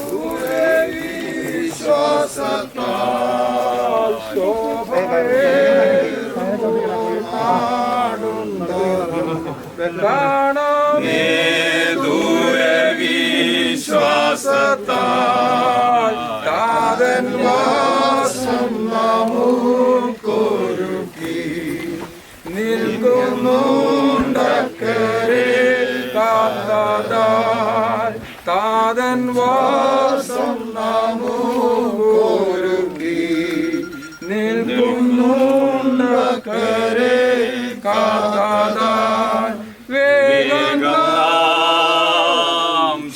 ദൂരവിശ്വാസത്താൽ താതൻ വാസം നമുക്കൊരുക്കി നിൽക്കുന്നുണ്ടക്കരെ കാത്താൽ താതൻ വാസം നമുക്കൊരുക്കി നിൽക്കുന്നുണ്ടക്കരെ കാത്താൽ വേഗം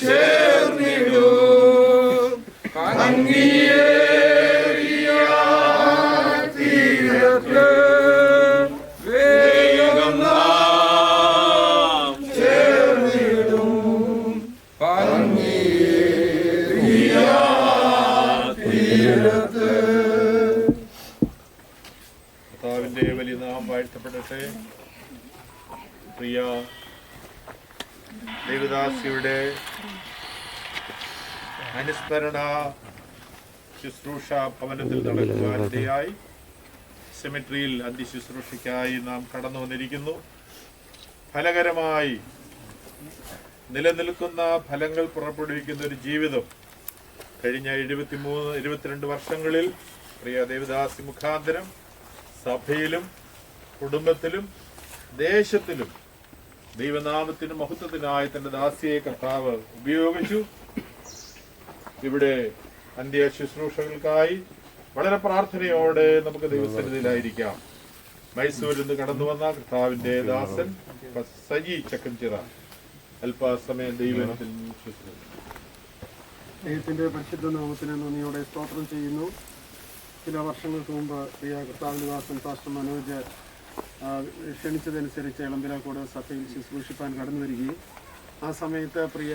ചേർന്നിടൂ കങ്ങിയേറിയ തീരത്ത് വേഗം ചേർന്നിടൂ കങ്ങിയേറിയ തീരത്ത്. കർത്താവിന്റെ വലിയ നാമം വാഴ്ത്തപ്പെടട്ടെ. പ്രിയ ദേവദാസിയുടെ അനുസ്മരണ ശുശ്രൂഷ ഭവനത്തിൽ നടക്കുവാനിടയായി സെമിട്രിയിൽ അന്ത്യശുശ്രൂഷയ്ക്കായി നാം കടന്നു വന്നിരിക്കുന്നു. ഫലകരമായി നിലനിൽക്കുന്ന ഫലങ്ങൾ പുറപ്പെടുവിക്കുന്ന ഒരു ജീവിതം കഴിഞ്ഞ 22 വർഷങ്ങളിൽ പ്രിയ ദേവദാസി മുഖാന്തരം സഭയിലും കുടുംബത്തിലും ദേശത്തിലും ദൈവനാമത്തിന് മഹത്വത്തിനായി തന്റെ ദാസിയെ കർത്താവ് ഉപയോഗിച്ചു. ഇവിടെ അന്ത്യ ശുശ്രൂഷകൾക്കായി വളരെ പ്രാർത്ഥനയോടെ നമുക്ക് ദൈവസന്നിധിയിലായിരിക്കാം. മൈസൂരിൽ നിന്ന് കടന്നു വന്ന കർത്താവിന്റെ ദാസൻ സജി ചക്കഞ്ചിറ അല്പസമയം ദൈവത്തിൽ ശുശ്രൂഷ. ദൈവത്തിന്റെ പരിശുദ്ധ നാമത്തിന് നന്ദിയോടെ സ്തോത്രം ചെയ്യുന്നു. ചില വർഷങ്ങൾക്ക് മുമ്പ് പ്രിയ കർത്താവിന്റെ ദാസൻ പാസ്റ്റർ മനോജ് ക്ഷണിച്ചതനുസരിച്ച് ഇളമ്പിലാക്കോട് സഭയിൽ ശുശ്രൂഷിപ്പാൻ കടന്നു വരികയും ആ സമയത്ത് പ്രിയ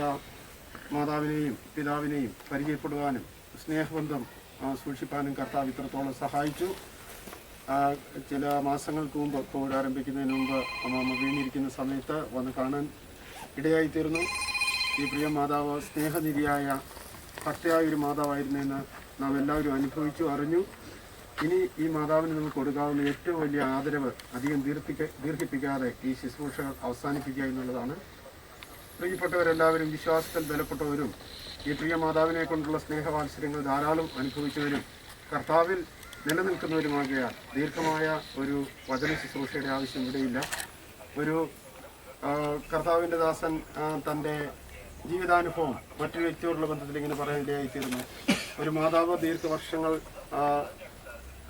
മാതാവിനെയും പിതാവിനെയും പരിചയപ്പെടുവാനും സ്നേഹബന്ധം സൂക്ഷിപ്പാനും കർത്താവ് ഇത്രത്തോളം സഹായിച്ചു. ചില മാസങ്ങൾക്ക് മുമ്പ് കോവിഡ് ആരംഭിക്കുന്നതിന് മുമ്പ് അമ്മ വീണിരിക്കുന്ന സമയത്ത് വന്ന് കാണാൻ ഇടയായിത്തീർന്നു. ഈ പ്രിയ മാതാവ് സ്നേഹനിധിയായ ഭക്തയായ ഒരു മാതാവായിരുന്നെന്ന് നാം എല്ലാവരും അനുഭവിച്ചു അറിഞ്ഞു. ഇനി ഈ മാതാവിന് നമുക്ക് കൊടുക്കാവുന്ന ഏറ്റവും വലിയ ആദരവ് അധികം ദീർഘിപ്പിക്കാതെ ഈ ശുശ്രൂഷ അവസാനിപ്പിക്കുക എന്നുള്ളതാണ്. പ്രിയപ്പെട്ടവരെല്ലാവരും വിശ്വാസത്തിൽ ബലപ്പെട്ടവരും ഈ പ്രിയ മാതാവിനെ കൊണ്ടുള്ള സ്നേഹവാത്സര്യങ്ങൾ ധാരാളം അനുഭവിച്ചവരും കർത്താവിൽ നിലനിൽക്കുന്നവരുമാകിയാൽ ദീർഘമായ ഒരു വചന ശുശ്രൂഷയുടെ ആവശ്യം ഇവിടെയില്ല. ഒരു കർത്താവിൻ്റെ ദാസൻ തൻ്റെ ജീവിതാനുഭവം മറ്റൊരു വ്യക്തിയോടുള്ള ബന്ധത്തിൽ ഇങ്ങനെ പറയാൻ ഇടയായിത്തീരുന്നു. ഒരു മാതാവ് ദീർഘവർഷങ്ങൾ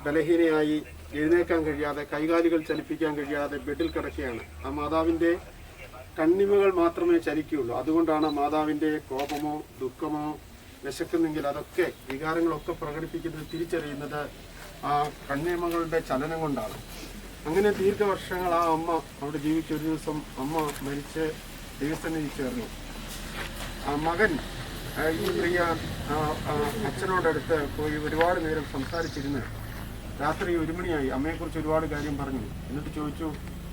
ബലഹീനയായി എഴുന്നേൽക്കാൻ കഴിയാതെ കൈകാലുകൾ ചലിപ്പിക്കാൻ കഴിയാതെ ബെഡിൽ കിടക്കുകയാണ്. ആ മാതാവിൻ്റെ കണ്ണിമകൾ മാത്രമേ ചലിക്കുകയുള്ളൂ. അതുകൊണ്ടാണ് മാതാവിൻ്റെ കോപമോ ദുഃഖമോ വിശക്കുന്നെങ്കിൽ അതൊക്കെ വികാരങ്ങളൊക്കെ പ്രകടിപ്പിക്കുന്നത് തിരിച്ചറിയുന്നത് ആ കണ്ണിമകളുടെ ചലനം കൊണ്ടാണ്. അങ്ങനെ ദീർഘവർഷങ്ങൾ ആ അമ്മ അവിടെ ജീവിച്ച ഒരു ദിവസം അമ്മ മരിച്ച് ദൈവസന്നിധി ചേർന്നു. ആ മകൻ ഈ പ്രിയ അച്ഛനോടടുത്ത് പോയി ഒരുപാട് നേരം സംസാരിച്ചിരുന്ന് രാത്രി 1 മണിയായി. അമ്മയെക്കുറിച്ച് ഒരുപാട് കാര്യം പറഞ്ഞു. എന്നിട്ട് ചോദിച്ചു,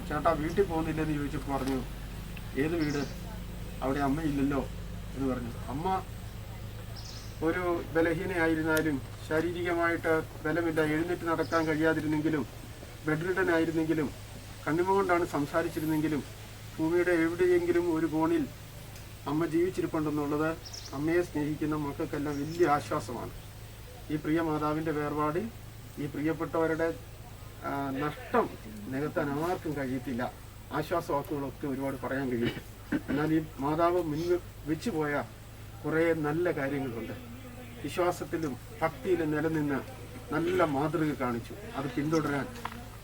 ചേട്ടാ വീട്ടിൽ പോകുന്നില്ലെന്ന് ചോദിച്ചപ്പോൾ പറഞ്ഞു, ഏത് വീട്, അവിടെ അമ്മയില്ലല്ലോ എന്ന് പറഞ്ഞു. അമ്മ ഒരു ബലഹീനയായിരുന്നാലും ശാരീരികമായിട്ട് ബലമില്ല, എഴുന്നേറ്റ് നടക്കാൻ കഴിയാതിരുന്നെങ്കിലും ബെഡ്രിഡനായിരുന്നെങ്കിലും കണ്ണിമ കൊണ്ടാണ് സംസാരിച്ചിരുന്നെങ്കിലും ഭൂമിയുടെ എവിടെയെങ്കിലും ഒരു കോണിൽ അമ്മ ജീവിച്ചിരിപ്പുണ്ടെന്നുള്ളത് അമ്മയെ സ്നേഹിക്കുന്ന മക്കൾക്കെല്ലാം വലിയ ആശ്വാസമാണ്. ഈ പ്രിയ മാതാവിൻ്റെ വേർപാടിൽ ഈ പ്രിയപ്പെട്ടവരുടെ നഷ്ടം നികത്താൻ ആർക്കും കഴിയത്തില്ല. ആശ്വാസവാക്കുകളൊക്കെ ഒരുപാട് പറയാൻ കഴിയും. എന്നാൽ ഈ മാതാവ് വെച്ചു പോയ കുറേ നല്ല കാര്യങ്ങളുണ്ട്. വിശ്വാസത്തിലും ഭക്തിയിലും നിലനിന്ന് നല്ല മാതൃക കാണിച്ചു. അത് പിന്തുടരാൻ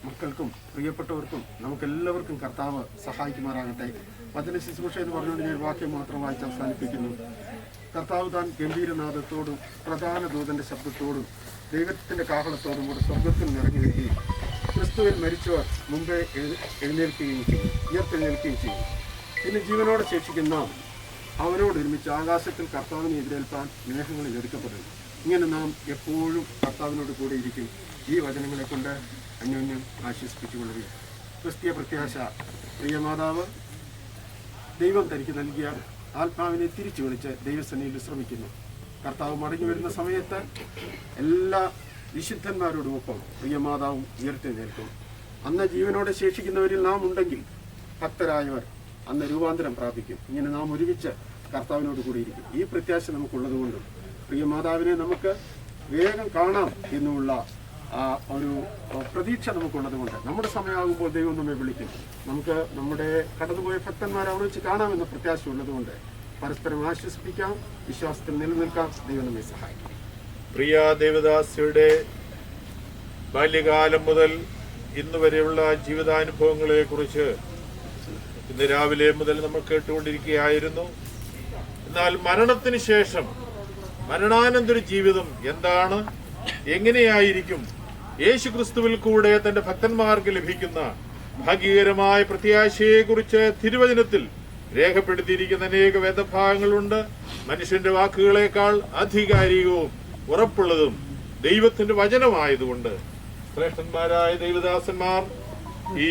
മക്കൾക്കും പ്രിയപ്പെട്ടവർക്കും നമുക്കെല്ലാവർക്കും കർത്താവ് സഹായിക്കുമാറാകട്ടെ. വചന ശുശ്രൂഷ എന്ന് പറഞ്ഞുകൊണ്ട് ഞാൻ വാക്യം മാത്രം വായിച്ച് അവസാനിപ്പിക്കുന്നു. കർത്താവ് താൻ ഗംഭീരനാദത്തോടും പ്രധാന ദൂതന്റെ ശബ്ദത്തോടും ദൈവത്തിന്റെ കാഹളത്തോടും കൂടെ സ്വർഗത്തിൽ നിറഞ്ഞു വരികയും ക്രിസ്തുവിൽ മരിച്ചവർ മുമ്പേ എഴുന്നേൽക്കുകയും ചെയ്യും, ഉയർത്തെഴുന്നേൽക്കുകയും ചെയ്യും. പിന്നെ ജീവനോടെ ശേഷിക്കുന്ന അവരോട് ഒരുമിച്ച് ആകാശത്തിൽ കർത്താവിനെ എതിരേൽപ്പാൻ മേഘങ്ങളിൽ എടുക്കപ്പെടുന്നു. ഇങ്ങനെ നാം എപ്പോഴും കർത്താവിനോട് കൂടെ ഇരിക്കും. ഈ വചനങ്ങളെ കൊണ്ട് അന്യോന്യം ആശ്വസിപ്പിച്ചുകൊള്ളുക. ക്രിസ്തീയ പ്രത്യാശ പ്രിയ മാതാവ് ദൈവം തനിക്ക് നൽകിയ ആത്മാവിനെ തിരിച്ചു വിളിച്ച് ദൈവസന്നിധിയിൽ ശ്രമിക്കുന്നു. കർത്താവ് മടങ്ങി വരുന്ന സമയത്ത് എല്ലാ വിശുദ്ധന്മാരോടുമൊപ്പം പ്രിയമാതാവും ഉയർത്തെഴുന്നേൽക്കും. അന്ന് ജീവനോടെ ശേഷിക്കുന്നവരിൽ നാം ഉണ്ടെങ്കിൽ ഭക്തരായവർ അന്ന് രൂപാന്തരം പ്രാപിക്കും. ഇങ്ങനെ നാം ഒരുമിച്ച് കർത്താവിനോട് കൂടിയിരിക്കും. ഈ പ്രത്യാശ നമുക്കുള്ളതുകൊണ്ടും പ്രിയമാതാവിനെ നമുക്ക് വേഗം കാണാം എന്നുള്ള ഒരു പ്രതീക്ഷ നമുക്കുള്ളത് കൊണ്ട് നമ്മുടെ സമയമാകുമ്പോൾ ദൈവം നമ്മെ വിളിക്കും. നമുക്ക് നമ്മുടെ കടന്നുപോയ ഭക്തന്മാരെ അവിടെ വെച്ച് കാണാമെന്ന പ്രത്യാശ ഉള്ളതുകൊണ്ട് പരസ്പരം ആശ്വസിപ്പിക്കാം, വിശ്വാസത്തിൽ നിലനിൽക്കാം. ദൈവം നമ്മെ സഹായിക്കും. പ്രിയ ദേവദാസിയുടെ ബാല്യകാലം മുതൽ ഇന്ന് വരെയുള്ള ജീവിതാനുഭവങ്ങളെ കുറിച്ച് ഇന്ന് രാവിലെ മുതൽ നമ്മൾ കേട്ടുകൊണ്ടിരിക്കുകയായിരുന്നു. എന്നാൽ മരണത്തിന് ശേഷം മരണാനന്തര ജീവിതം എന്താണ്, എങ്ങനെയായിരിക്കും, യേശു ക്രിസ്തുവിൽ കൂടെ തന്റെ ഭക്തന്മാർക്ക് ലഭിക്കുന്ന ഭാഗ്യകരമായ പ്രത്യാശയെക്കുറിച്ച് തിരുവചനത്തിൽ രേഖപ്പെടുത്തിയിരിക്കുന്ന അനേക വേദഭാഗങ്ങളുണ്ട്. മനുഷ്യന്റെ വാക്കുകളേക്കാൾ ആധികാരികവും ഉറപ്പുള്ളതും ദൈവത്തിന്റെ വചനമായതുകൊണ്ട് ശ്രേഷ്ഠന്മാരായ ദൈവദാസന്മാർ ഈ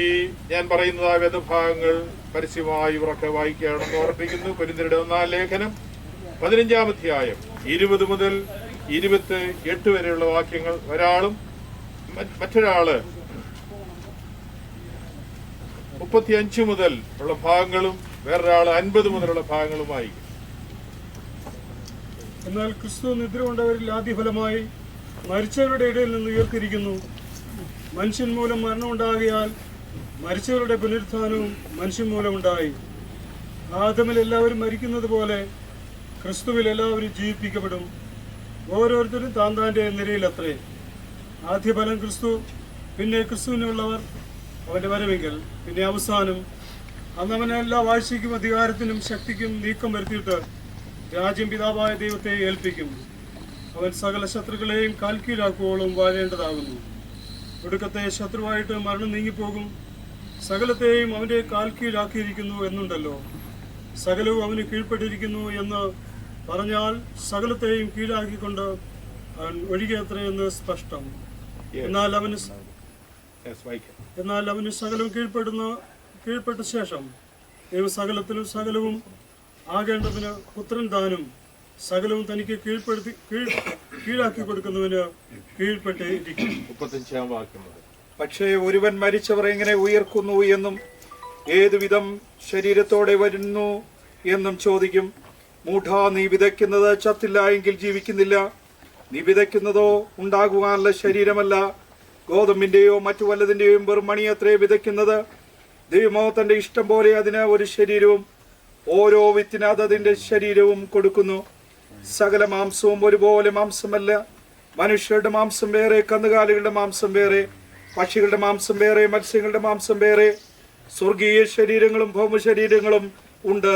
ഞാൻ പറയുന്നതായ വേദഭാഗങ്ങൾ പരസ്യമായി ഉറക്കെ വായിക്കുകയാണെന്ന് ഓർപ്പിക്കുന്നു. കൊരിന്ത്യരുടെ 1-ാം ലേഖനം 15-ാം അധ്യായം 20 മുതൽ 28 വരെയുള്ള വാക്യങ്ങൾ ഒരാളും മറ്റൊരാള് 35 മുതൽ ഉള്ള ഭാഗങ്ങളും വേറൊരാള് 50 മുതലുള്ള ഭാഗങ്ങളുമായി. എന്നാൽ ക്രിസ്തു നിദ്ര കൊണ്ടവരിൽ ആദ്യഫലമായി മരിച്ചവരുടെ ഇടയിൽ നിന്ന് ഉയർത്തിരിക്കുന്നു. മനുഷ്യൻ മൂലം മരണമുണ്ടാകിയാൽ മരിച്ചവരുടെ പുനരുത്ഥാനവും മനുഷ്യൻ മൂലം ഉണ്ടായി. ആദമിൽ എല്ലാവരും മരിക്കുന്നത് പോലെ ക്രിസ്തുവിൽ എല്ലാവരും ജീവിപ്പിക്കപ്പെടും. ഓരോരുത്തരും താന്താന്റെ നിരയിലത്രേ. ആദ്യഫലം ക്രിസ്തു, പിന്നെ ക്രിസ്തുവിനുള്ളവർ അവന്റെ വരവെങ്കിൽ, പിന്നെ അവസാനം. അന്ന് അവനെ എല്ലാ വാഴ്ചയ്ക്കും അധികാരത്തിനും ശക്തിക്കും നീക്കം വരുത്തിയിട്ട് രാജ്യം പിതാവായ ദൈവത്തെ ഏൽപ്പിക്കും. അവൻ സകല ശത്രുക്കളെയും കാൽക്കീഴാക്കുവോളം വാഴേണ്ടതാകുന്നു. ഒടുക്കത്തെ ശത്രുവായിട്ട് മരണം നീങ്ങിപ്പോകും. സകലത്തെയും അവന്റെ കാൽക്കീഴാക്കിയിരിക്കുന്നു എന്നുണ്ടല്ലോ. സകലവും അവന് കീഴ്പ്പെട്ടിരിക്കുന്നു എന്ന് പറഞ്ഞാൽ സകലത്തെയും കീഴാക്കിക്കൊണ്ട് അവൻ ഒഴികെത്രയെന്ന് സ്പഷ്ടം. എന്നാൽ അവന് സകലവും കീഴ്പ്പെട്ട ശേഷം ദൈവം സകലത്തിലും സകലവും ആകേണ്ടതിന് പുത്രൻ താനും സകലവും തനിക്ക് കീഴാക്കി കൊടുക്കുന്നവന് കീഴ്പ്പെട്ട് ഇരിക്കും. 35-ാം വാക്യം. പക്ഷേ ഒരുവൻ മരിച്ചവർ എങ്ങനെ ഉയർക്കുന്നു എന്നും ഏതുവിധം ശരീരത്തോടെ വരുന്നു എന്നും ചോദിക്കും. മൂഢ, നീ വിതയ്ക്കുന്നത് ചത്തില്ല എങ്കിൽ ജീവിക്കുന്നില്ല. നീ വിതയ്ക്കുന്നതോ ഉണ്ടാകുവാനുള്ള ശരീരമല്ല, ഗോതമ്പിന്റെയോ മറ്റു വല്ലതിന്റെയും വെറും മണിയത്രേ വിതയ്ക്കുന്നത്. ദൈവമോ തന്റെ ഇഷ്ടം പോലെ അതിന് ഒരു ശരീരവും ഓരോ വിത്തിന് അതതിന്റെ ശരീരവും കൊടുക്കുന്നു. സകല മാംസവും ഒരുപോലെ മാംസമല്ല. മനുഷ്യരുടെ മാംസം വേറെ, കന്നുകാലികളുടെ മാംസം വേറെ, പക്ഷികളുടെ മാംസം വേറെ, മത്സ്യങ്ങളുടെ മാംസം വേറെ. സ്വർഗീയ ശരീരങ്ങളും ഭൗമശരീരങ്ങളും ഉണ്ട്.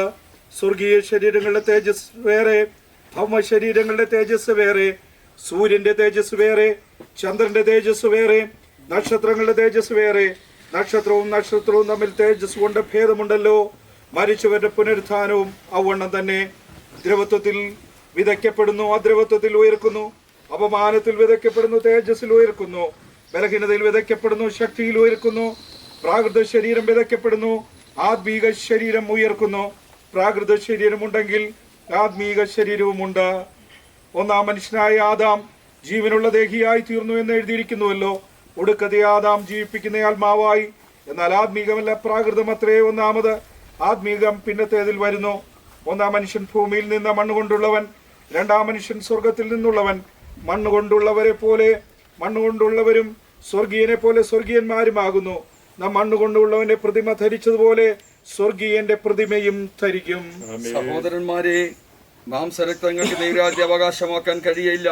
സ്വർഗീയ ശരീരങ്ങളുടെ തേജസ് വേറെ, ഭൗമശരീരങ്ങളുടെ തേജസ് വേറെ. സൂര്യന്റെ തേജസ് വേറെ, ചന്ദ്രന്റെ തേജസ് വേറെ, നക്ഷത്രങ്ങളുടെ തേജസ് വേറെ. നക്ഷത്രവും തമ്മിൽ തേജസ് കൊണ്ട് ഭേദമുണ്ടല്ലോ. മരിച്ചവരുടെ പുനരുത്ഥാനവും അവണ്ണം തന്നെ. ദ്രവത്വത്തിൽ വിതയ്ക്കപ്പെടുന്നു, അദ്രവത്വത്തിൽ ഉയർക്കുന്നു. അപമാനത്തിൽ വിതയ്ക്കപ്പെടുന്നു, തേജസ്സിൽ ഉയർക്കുന്നു. ബലഹീനതയിൽ വിതയ്ക്കപ്പെടുന്നു, ശക്തിയിൽ ഉയർക്കുന്നു. പ്രാകൃത ശരീരം വിതയ്ക്കപ്പെടുന്നു, ആത്മീക ശരീരം ഉയർക്കുന്നു. പ്രാകൃത ശരീരമുണ്ടെങ്കിൽ ആത്മീക ശരീരവുമുണ്ട്. ഒന്നാം മനുഷ്യനായ ആദാം ജീവനുള്ള ദേഹിയായി തീർന്നു എന്ന് എഴുതിയിരിക്കുന്നുവല്ലോ. ഒടുക്കത്തെ ആദാം ജീവിപ്പിക്കുന്ന ആത്മാവായി. എന്നാൽ ആത്മീകമല്ല, പ്രാകൃതം അത്രേ ഒന്നാമത്. ആത്മീകം പിന്നത്തേതിൽ വരുന്നു. ഒന്നാം മനുഷ്യൻ ഭൂമിയിൽ നിന്ന് മണ്ണുകൊണ്ടുള്ളവൻ, രണ്ടാം മനുഷ്യൻ സ്വർഗത്തിൽ നിന്നുള്ളവൻ. മണ്ണുകൊണ്ടുള്ളവരും സ്വർഗീയനെ പോലെ സ്വർഗീയന്മാരുമാകുന്നു. നാം മണ്ണുകൊണ്ടുള്ളവന്റെ പ്രതിമ ധരിച്ചതുപോലെ സ്വർഗീയന്റെ പ്രതിമയും ധരിക്കും. സഹോദരന്മാരെ, മാംസരക്തങ്ങൾക്ക് ദൈവരാജ്യം അവകാശമാക്കാൻ കഴിയില്ല.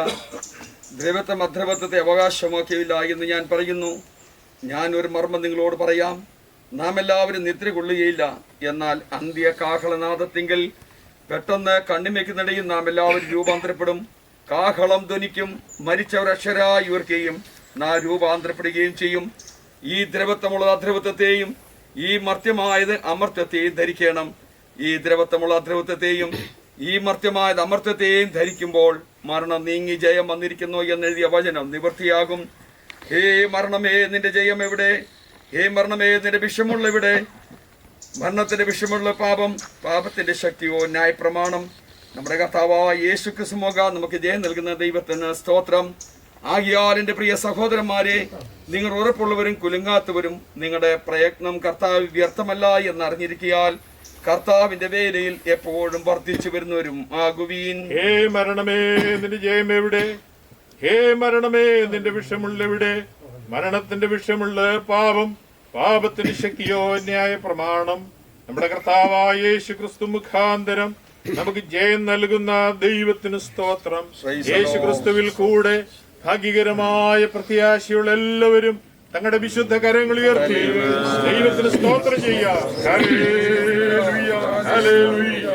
ദ്രവത്വം അദ്രവത്വത്തെ അവകാശമാക്കിയില്ല എന്ന് ഞാൻ പറയുന്നു. ഞാൻ ഒരു മർമ്മം നിങ്ങളോട് പറയാം. നാം എല്ലാവരും നിദ്ര കൊള്ളുകയില്ല. എന്നാൽ അന്ത്യ കാഹളനാദത്തിങ്കിൽ പെട്ടെന്ന് കണ്ണിമയ്ക്കുന്നിടയിൽ നാം എല്ലാവരും രൂപാന്തരപ്പെടും. കാഹളം ധ്വനിക്കും, മരിച്ചവർ അക്ഷരായി ഉയർക്കുകയും നാം രൂപാന്തരപ്പെടുകയും ചെയ്യും. ഈ ദ്രവത്വമുള്ള അദ്രവത്വത്തെയും ഈ മർത്യമായത് അമർത്യത്തെയും ധരിക്കണം. ഈ ദ്രവത്വമുള്ള അദ്രവത്വത്തെയും ഈ മർത്യമായത് അമർത്യത്തെയും ധരിക്കുമ്പോൾ മരണം നീങ്ങി ജയം വന്നിരിക്കുന്നു എന്നെഴുതിയ വചനം നിവൃത്തിയാകും. ഹേ മരണമേ, നിന്റെ ജയം എവിടെ? ഹേ മരണമേ, നിന്റെ വിഷമുള്ള എവിടെ? മരണത്തിന്റെ വിഷമുള്ള പാപം, പാപത്തിന്റെ ശക്തിയോ ന്യായപ്രമാണം. നമ്മുടെ കർത്താവായ യേശു ക്രിസ്തുമോക നമുക്ക് ജയം നൽകുന്ന ദൈവത്തിന് സ്തോത്രം. ആകിയാൽ എൻ്റെ പ്രിയ സഹോദരന്മാരെ, നിങ്ങൾ ഉറപ്പുള്ളവരും കുലുങ്ങാത്തവരും നിങ്ങളുടെ പ്രയത്നം കർത്താവ് വ്യർത്ഥമല്ല എന്നറിഞ്ഞിരിക്കിയാൽ കർത്താവിന്റെ വേലയിൽ എപ്പോഴും വർദ്ധിച്ചു വരുന്നവരും ആകുവീൻ. ഹേ മരണമേ, നിന്റെ ജയം എവിടെ? ഹേ മരണമേ, നിന്റെ വിഷമുള്ളെവിടെ? മരണത്തിന്റെ വിഷമുള്ള പാപം, പാപത്തിന്റെ ശക്തിയോ ന്യായ പ്രമാണം. നമ്മുടെ കർത്താവായ യേശു ക്രിസ്തു മുഖാന്തരം നമുക്ക് ജയം നൽകുന്ന ദൈവത്തിന് സ്തോത്രം. യേശു ക്രിസ്തുവിൽ കൂടെ ഭാഗ്യകരമായ പ്രത്യാശയുള്ള എല്ലാവരും തങ്ങളുടെ വിശുദ്ധ കരങ്ങൾ ഉയർത്തി ദൈവത്തിന് സ്തോത്രം ചെയ്യാം. Hallelujah, hallelujah.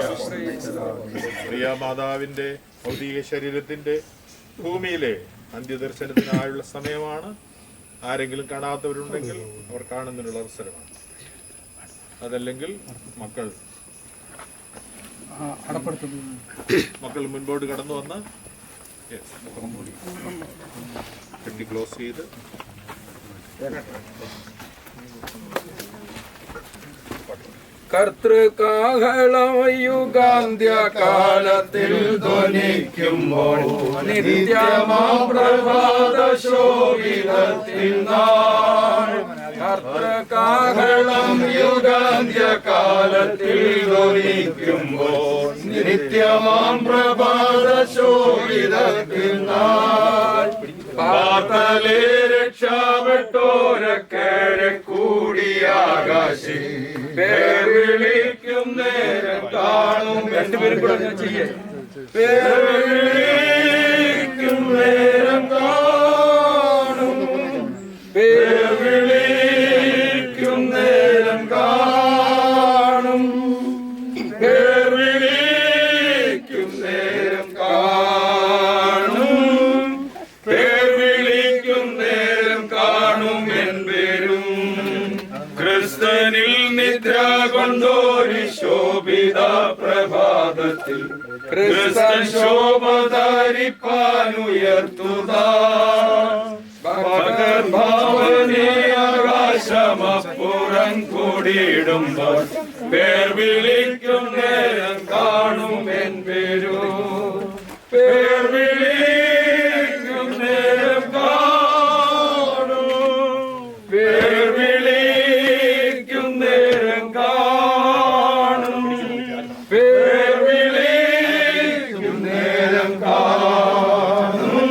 പ്രിയ മാതാവിന്റെ ഭൗതിക ശരീരത്തിന്റെ ഭൂമിയിലെ അന്ത്യദർശനത്തിനായുള്ള സമയമാണ്. ആരെങ്കിലും കാണാത്തവരുണ്ടെങ്കിൽ അവർ കാണുന്നതിനുള്ള അവസരമാണ്. അതല്ലെങ്കിൽ മക്കൾ മുൻപോട്ട് കടന്നു വന്ന് പെട്ടി ക്ലോസ് ചെയ്ത് കർത്തൃകാഹളം യുഗാന്ത്യകാലത്തിൽ ധ്വനിക്കുമ്പോൾ നിത്യമാം പ്രഭാത ശോഭിതത്തിൻ നാൾ. കർത്തൃകാഹളം യുഗാന്ത്യകാലത്തിൽ ധ്വനിക്കുമ്പോൾ നിത്യമാം പ്രഭാത ശോഭിതത്തിൻ നാൾ. പാർത്തലേ രക്ഷപ്പെട്ടോരക്കേറെ കൂടിയാകാശി പേർ വിളിക്കും നേരം കാണും. രണ്ടുപേരും കൂടെ ചെയ്യേ. പേർ വിളിക്കും നേരം കാണും, പേർ വിളിക്കും നേരം കാണും, പേർ വിളിക്കും നേരം കാണും, പേർ വിളിക്കും നേരം കാണും എൻ പേരും. ക്രിസ്തനിൽ നിദ്ര കൊണ്ടോരി ശോഭിത പ്രഭാതത്തിൽ ക്രിസ്തൻ ശോഭ ധരിപ്പാനുയർത്തുക. ഭാവനേ ആകാശമപ്പുറം കൂടിയിടുമ്പോൾ പേർ വിളിക്കും നേരം കാണും എൻ പേരും. പേർ വിളിക്കും നേരം കാണും, പേർ വിളിക്കും നേരം കാണും, പേർ വിളിക്കും നേരം കാണും,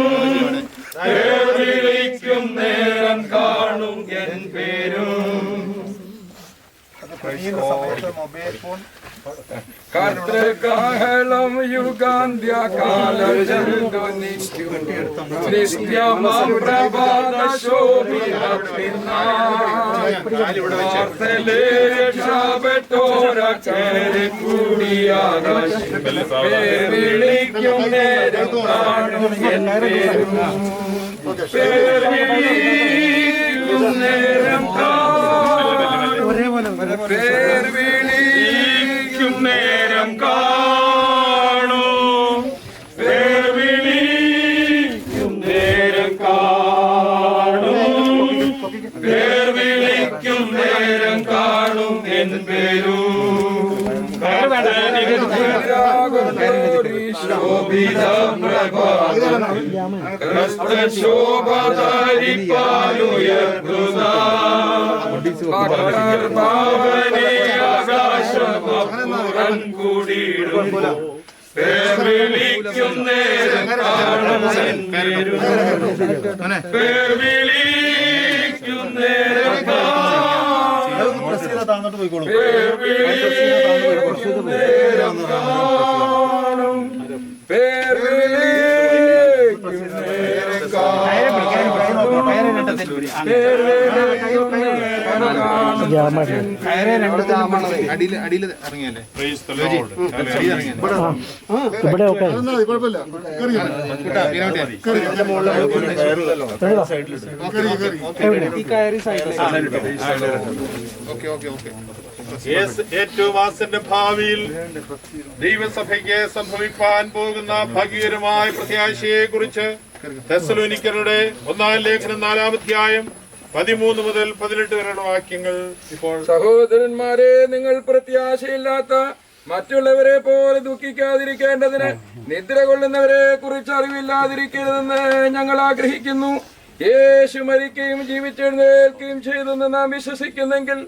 പേർ വിളിക്കും നേരം കാണും എൻ പേരും. കർത്തൃകാഹളം യുഗാന്ത്യകാലത്തിൽ ധ്വനിക്കും നിത്യമാം പ്രഭാത ശോഭിതത്തിൻ നാൾ. പാർത്തലേ രക്ഷപ്പെട്ടോരക്കേറെ കൂടിയാകാശി പേർ വിളിക്കും നേരം കാണും എൻ പേരും. പേർ വിളിക്കും നേരം കാണും, പേർ വിളിക്കും നേരം കാണും, പേർ വിളിക്കും നേരം കാണും, പേർ വിളിക്കും നേരം കാണും എൻ പേരും. ശോഭിത പ്രഭാതത്തിൽ ക്രിസ്തൻ ശോഭ ധരിപ്പാനുയർത്തുക. ഭാവനേ ആകാശമപ്പുറം കൂടിയിടുമ്പോൾ പേർ വിളിക്കും നേരം കാണും എൻ പേരും. പേർ വിളിക്കും നേരം കാണും, പേർ വിളിക്കും നേരം കാണും, പേർ വിളിക്കും നേരം കാണും, പേർ വിളിക്കും നേരം കാണും. Praise the Lord. ഇവിടെ ഒക്കെ ഏറ്റവും ആസന്ന ഭാവിയിൽ ദൈവസഭയ്ക്ക് സംഭവിക്കാൻ പോകുന്ന ഭാഗ്യകരമായ പ്രത്യാശയെ കുറിച്ച് തെസ്സലോനിക്കരുടെ 1 ലേഖനം 4-ാം അധ്യായം 13 മുതൽ 18 വരെയുള്ള വാക്യങ്ങൾ ഇപ്പോൾ. സഹോദരന്മാരെ, നിങ്ങൾ പ്രത്യാശയില്ലാത്ത മറ്റുള്ളവരെ പോലെ ദുഃഖിക്കാതിരിക്കേണ്ടതിന് നിദ്ര കൊള്ളുന്നവരെ കുറിച്ച് അറിവില്ലാതിരിക്കരുതെന്ന് ഞങ്ങൾ ആഗ്രഹിക്കുന്നു. യേശു മരിക്കുകയും ജീവിച്ചെഴുന്നേൽക്കുകയും ചെയ്തെന്ന് നാം വിശ്വസിക്കുന്നെങ്കിൽ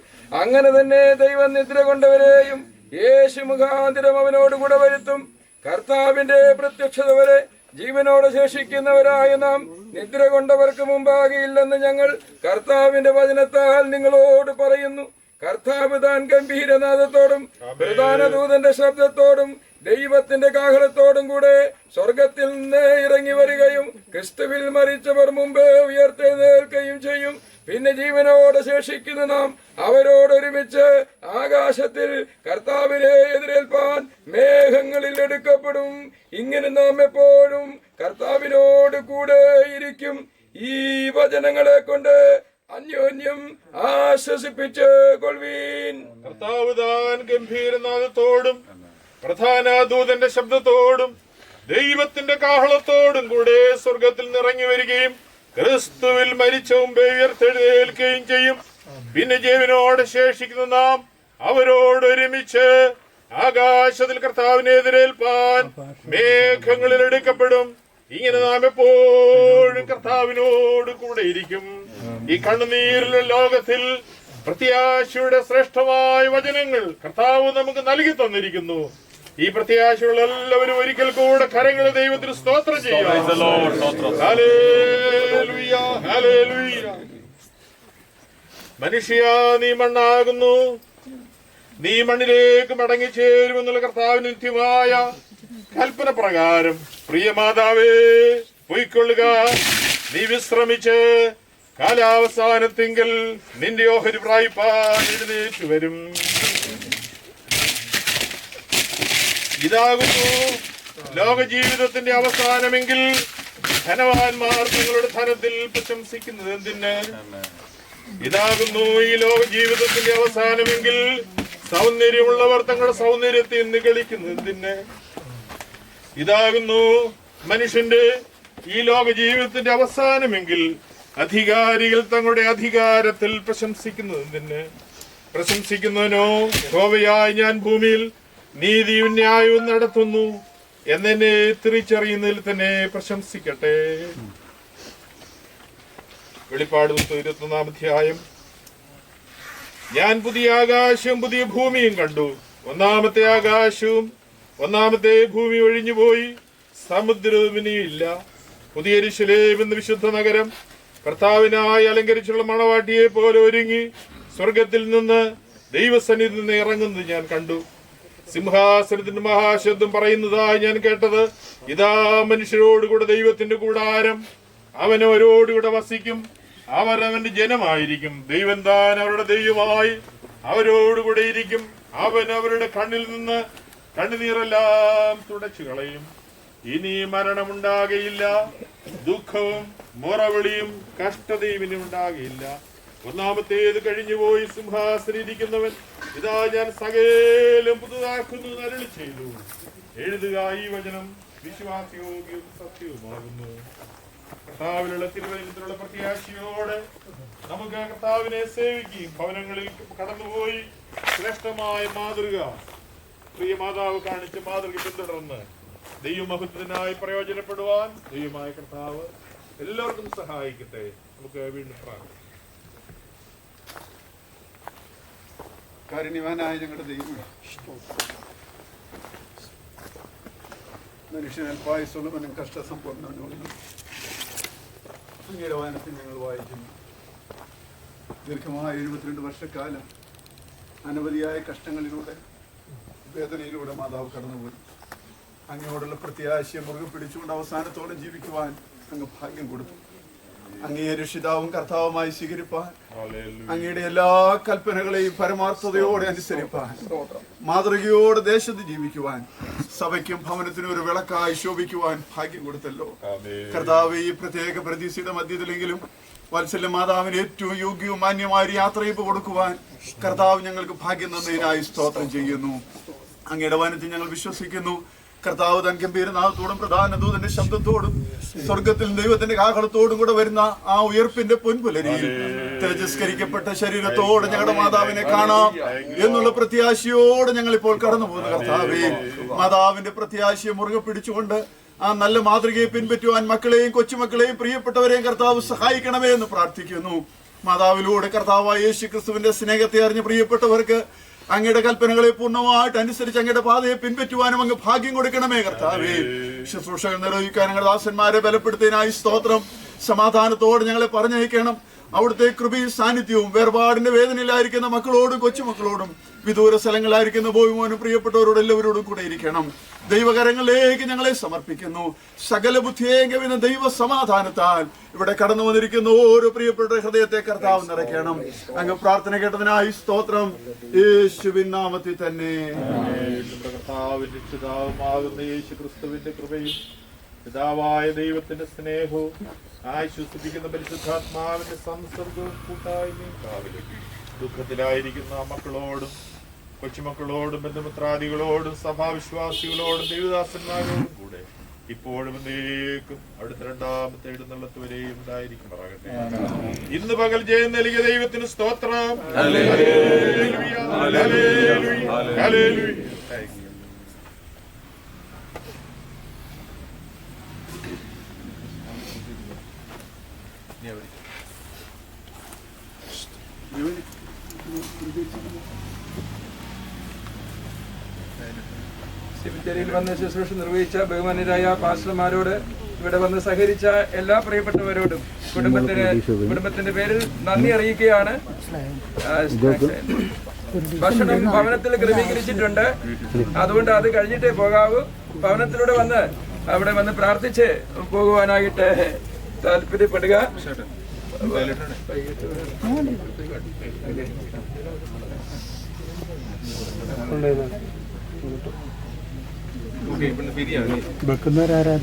അങ്ങനെ തന്നെ ദൈവം നിദ്ര കൊണ്ടവരെയും യേശു മുഖാന്തരം അവനോട് കൂടെ വരുത്തും. കർത്താവിന്റെ പ്രത്യക്ഷത വരെ ജീവനോട് ശേഷിക്കുന്നവരായ നാം നിദ്ര കൊണ്ടവർക്ക് മുമ്പാകെയില്ലെന്ന് ഞങ്ങൾ കർത്താവിന്റെ വചനത്താൽ നിങ്ങളോട് പറയുന്നു. കർത്താവ് താൻ ഗംഭീരനാദത്തോടും പ്രധാന ദൂതന്റെ ശബ്ദത്തോടും ദൈവത്തിന്റെ കാഹളത്തോടും കൂടെ സ്വർഗത്തിൽ നിന്ന് ഇറങ്ങി വരികയും ക്രിസ്തുവിൽ മരിച്ചവർ മുമ്പ് ഉയർത്തെഴുന്നേൽക്കുകയും ചെയ്യും. പിന്നെ ജീവനോടെ ശേഷിക്കുന്ന നാം അവരോടൊരുമിച്ച് ആകാശത്തിൽ കർത്താവിനെ എതിരേൽപ്പാൻ മേഘങ്ങളിൽ എടുക്കപ്പെടും. ഇങ്ങനെ നാം എപ്പോഴും കർത്താവിനോട് കൂടെ ഇരിക്കും. ഈ വചനങ്ങളെ കൊണ്ട് അന്യോന്യം ആശ്വസിപ്പിച്ച് കൊള്ളുവീൻ. കർത്താവ് താൻ ഗംഭീരനാദത്തോടും പ്രധാന ദൂതന്റെ ശബ്ദത്തോടും ദൈവത്തിന്റെ കാഹളത്തോടും കൂടെ സ്വർഗത്തിൽ നിറങ്ങി വരികയും ക്രിസ്തുവിൽ മരിച്ച മുമ്പേ ഉയർത്തെഴുന്നേൽക്കുകയും ചെയ്യും. പിന്നെ ജീവനോട് ശേഷിക്കുന്ന നാം അവരോട് ഒരുമിച്ച് ആകാശത്തിൽ കർത്താവിനെ എതിരേൽപ്പാൻ മേഘങ്ങളിൽ എടുക്കപ്പെടും. ഇങ്ങനെ നാം എപ്പോഴും കർത്താവിനോട് കൂടെ ഇരിക്കും. ഈ കണ്ണുനീരിലെ ലോകത്തിൽ പ്രത്യാശയുടെ ശ്രേഷ്ഠമായ വചനങ്ങൾ കർത്താവ് നമുക്ക് നൽകി തന്നിരിക്കുന്നു. ഈ പ്രത്യാശയുള്ള എല്ലാവരും ഒരിക്കൽ കൂടെ കരങ്ങൾ ദൈവത്തിന് സ്തോത്രം ചെയ്യാം. Hallelujah, hallelujah. മനുഷ്യ, നീ മണ്ണാകുന്നു, നീ മണ്ണിലേക്ക് മടങ്ങിച്ചേരുമെന്നുള്ള കർത്താവിന് നിത്യമായ കൽപ്പന പ്രകാരം പ്രിയ മാതാവേ പൊയ്ക്കൊള്ളുക. നീ വിശ്രമിച്ച് കാലാവസാനത്തിങ്കിൽ നിന്റെ ഓഹരി പ്രാപിപ്പാൻ എഴുന്നേറ്റ് വരും. ഇതാകുന്നു ലോക ജീവിതത്തിന്റെ അവസാനമെങ്കിൽ ധനവാന്മാർ നിങ്ങളുടെ ധനത്തിൽ പ്രശംസിക്കുന്നത് എന്തിന്? ഇതാകുന്നു ഈ ലോക ജീവിതത്തിന്റെ അവസാനമെങ്കിൽ സൗന്ദര്യമുള്ളവർ തങ്ങളുടെ സൗന്ദര്യത്തിൽ നിഗളിക്കുന്നത് എന്തിന്? ഇതാകുന്നു മനുഷ്യന്റെ ഈ ലോക ജീവിതത്തിന്റെ അവസാനമെങ്കിൽ അധികാരികൾ തങ്ങളുടെ അധികാരത്തിൽ പ്രശംസിക്കുന്നത് എന്തിന്? പ്രശംസിക്കുന്നവനോ, യഹോവയായ ഞാൻ ഭൂമിയിൽ നീതിയും ന്യായവും നടത്തുന്നു എന്നെ തിരിച്ചറിയുന്നതിൽ തന്നെ പ്രശംസിക്കട്ടെ. വെളിപ്പാട് 21 അധ്യായം. ഞാൻ പുതിയ ആകാശവും പുതിയ ഭൂമിയും കണ്ടു. ഒന്നാമത്തെ ആകാശവും ഒന്നാമത്തെ ഭൂമി ഒഴിഞ്ഞുപോയി, സമുദ്രവും ഇനിയില്ല. പുതിയ യെരൂശലേം എന്ന വിശുദ്ധ നഗരം കർത്താവിനായി അലങ്കരിച്ചുള്ള മണവാട്ടിയെ പോലെ ഒരുങ്ങി സ്വർഗത്തിൽ നിന്ന് ദൈവസന്നിധിയിൽ നിന്ന് ഇറങ്ങുന്നത് ഞാൻ കണ്ടു. സിംഹാസനത്തിന്റെ മഹാശബ്ദം പറയുന്നതായി ഞാൻ കേട്ടത്, ഇതാ മനുഷ്യരോടുകൂടെ ദൈവത്തിന്റെ കൂടാരം, അവൻ അവരോടുകൂടെ വസിക്കും, അവർ അവന്റെ ജനമായിരിക്കും. ദൈവം താൻ അവരുടെ ദൈവമായി അവരോടുകൂടെ ഇരിക്കും. അവൻ അവരുടെ കണ്ണിൽ നിന്ന് കണ്ണുനീരെല്ലാം തുടച്ചു കളയും. ഇനി മരണമുണ്ടാകയില്ല, ദുഃഖവും മുറവിളിയും കഷ്ടതയും ഇനി ഉണ്ടാകയില്ല. ഒന്നാമത്തേത് കഴിഞ്ഞുപോയി. സിംഹാസനിരിക്കുന്നവൻ ഇതാ ഞാൻ സകലം പുതുതാക്കുന്നു അരുളി ചെയ്തു. എഴുതുക, ഈ വചനം വിശ്വാസയോഗ്യവും സത്യവുമാകുന്നു. കർത്താവിലുള്ള തിരുവചനത്തിലുള്ള പ്രത്യാശയോടെ നമുക്ക് കർത്താവിനെ സേവിക്കുകയും ഭവനങ്ങളിൽ കടന്നുപോയി ശ്രേഷ്ഠമായ മാതൃക പ്രിയ മാതാവ് കാണിച്ച മാതൃക പിന്തുടർന്ന് ദൈവമഹത്വത്തിനായി പ്രയോജനപ്പെടുവാൻ ദൈവമായ കർത്താവ് എല്ലാവർക്കും സഹായിക്കട്ടെ. നമുക്ക് വീണ്ടും പ്രാർത്ഥിക്കാം. കാരുണ്യവാനായ ഞങ്ങളുടെ ദൈവം, മനുഷ്യനൽപ്പായ സുലഭനും കഷ്ടസമ്പൂർണ്ണനും അങ്ങയുടെ വായനത്തിൽ ഞങ്ങൾ വായിക്കുന്നു. ദീർഘമായ 72 വർഷക്കാലം അനവധിയായ കഷ്ടങ്ങളിലൂടെ വേദനയിലൂടെ മാതാവ് കടന്നുപോയി. അങ്ങയോടുള്ള പ്രത്യാശയെ മുറുകെ പിടിച്ചുകൊണ്ട് അവസാനത്തോടെ ജീവിക്കുവാൻ അങ്ങ് ഭാഗ്യം കൊടുത്തു. അങ്ങയെ രക്ഷിതാവും കർത്താവുമായി സ്വീകരിപ്പാൻ, അങ്ങയുടെ എല്ലാ കൽപ്പനകളെയും പരമാർത്ഥതയോടെ അനുസരിപ്പാൻ, മാതൃകയോടെ ദേശത്ത് ജീവിക്കുവാൻ, സഭയ്ക്കും ഭവനത്തിനും ഒരു വിളക്കായി ശോഭിക്കുവാൻ ഭാഗ്യം കൊടുത്തല്ലോ. കർത്താവ്, ഈ പ്രത്യേക പ്രതിഷ്ഠിത മധ്യത്തിലെങ്കിലും വത്സല്യ മാതാവിന് ഏറ്റവും യോഗ്യവും മാന്യമായ യാത്രയപ്പ് കൊടുക്കുവാൻ കർത്താവ് ഞങ്ങൾക്ക് ഭാഗ്യം തന്നതിനായി സ്തോത്രം ചെയ്യുന്നു. അങ്ങയുടെ വനത്തിൽ ഞങ്ങൾ വിശ്വസിക്കുന്നു. കർത്താവ് തൻ ഗംഭീരനാഥത്തോടും പ്രധാന ദൂതന്റെ ശബ്ദത്തോടും സ്വർഗത്തിൽ ദൈവത്തിന്റെ കാഹളത്തോടും കൂടെ വരുന്ന ആ ഉയർപ്പിന്റെ പൊൻപുലരിയിൽ തേജസ്കരിക്കപ്പെട്ട ശരീരത്തോടെ ഞങ്ങളുടെ മാതാവിനെ കാണാം എന്നുള്ള പ്രത്യാശയോടെ ഞങ്ങൾ ഇപ്പോൾ കടന്നു പോകുന്ന കർത്താവേ, മാതാവിന്റെ പ്രത്യാശയെ മുറുകെ പിടിച്ചുകൊണ്ട് ആ നല്ല മാതൃകയെ പിൻപറ്റുവാൻ മക്കളെയും കൊച്ചുമക്കളെയും പ്രിയപ്പെട്ടവരെയും കർത്താവ് സഹായിക്കണമേ എന്ന് പ്രാർത്ഥിക്കുന്നു. മാതാവിലൂടെ കർത്താവായ യേശു ക്രിസ്തുവിന്റെ സ്നേഹത്തെ അറിഞ്ഞ് പ്രിയപ്പെട്ടവർക്ക് അങ്ങയുടെ കൽപ്പനകളെ പൂർണ്ണമായിട്ട് അനുസരിച്ച് അങ്ങയുടെ പാതയെ പിൻപറ്റുവാനും അങ്ങ് ഭാഗ്യം കൊടുക്കണമേ കർത്താവേ. ശുശ്രൂഷകൾ നിർവഹിക്കാൻ ഞങ്ങളുടെ ദാസന്മാരെ ബലപ്പെടുത്തിയതിനായി സ്തോത്രം. സമാധാനത്തോടെ ഞങ്ങളെ പറഞ്ഞയക്കണം. അവിടുത്തെ കൃപയും സാന്നിധ്യവും വേർപാടിന്റെ വേദനയിലായിരിക്കുന്ന മക്കളോടും കൊച്ചുമക്കളോടും വിദൂര സ്ഥലങ്ങളിലായിരിക്കുന്ന ബോയ്മോനും പ്രിയപ്പെട്ടവരോട് എല്ലാവരോടും കൂടെ ഇരിക്കണം. ദൈവകരങ്ങളിലേക്ക് ഞങ്ങളെ സമർപ്പിക്കുന്നു. സകല ബുദ്ധിയേകവിന ദൈവ സമാധാനത്താൽ ഇവിടെ കടന്നു വന്നിരിക്കുന്ന ഓരോ പ്രിയപ്പെട്ട ഹൃദയത്തെ കർത്താവ് നിറയ്ക്കണം. അങ്ങ് പ്രാർത്ഥന കേട്ടതിനായി സ്തോത്രം. യേശുവിൻ നാമത്തിൽ തന്നെ. കർത്താവിന്റെ പിതാവുമാകുന്ന യേശു ക്രിസ്തുവിന്റെ കൃപയും പിതാവായ ദൈവത്തിന്റെ സ്നേഹവും ആശ്വസിപ്പിക്കുന്ന പരിശുദ്ധാത്മാവിന്റെ സംസർഗവും കൂട്ടായ്മയും കാവലും ദുഃഖത്തിലായിരിക്കുന്ന മക്കളോടും കൊച്ചുമക്കളോടും ബന്ധുമിത്രാദികളോടും സഭാവിശ്വാസികളോടും ദൈവദാസന്മാരോടും കൂടെ ഇപ്പോഴും എന്നേക്കും അവിടുത്തെ രണ്ടാമത്തെ എഴുന്നള്ളത്ത് വരെയും ഉണ്ടായിരിക്കുമാറാകട്ടെ. ഇന്ന് പകൽ ജയം നൽകിയ ദൈവത്തിന് സ്തോത്രം. Hallelujah, hallelujah, hallelujah. സെമിത്തേരിയിൽ വന്ന് ശുശ്രൂഷ നിർവഹിച്ച ബഹുമാന്യരായ പാസ്റ്റർമാരോട് ഇവിടെ വന്ന് സഹകരിച്ച എല്ലാ പ്രിയപ്പെട്ടവരോടും കുടുംബത്തിന്റെ പേരിൽ നന്ദി അറിയിക്കുകയാണ്. ഭക്ഷണം ഭവനത്തിൽ ക്രമീകരിച്ചിട്ടുണ്ട്, അതുകൊണ്ട് അത് കഴിഞ്ഞിട്ടേ പോകാവൂ. ഭവനത്തിലൂടെ വന്ന് അവിടെ വന്ന് പ്രാർത്ഥിച്ച് പോകുവാനായിട്ട് താല്പര്യപ്പെടുക. വെക്കുന്നവരാരാ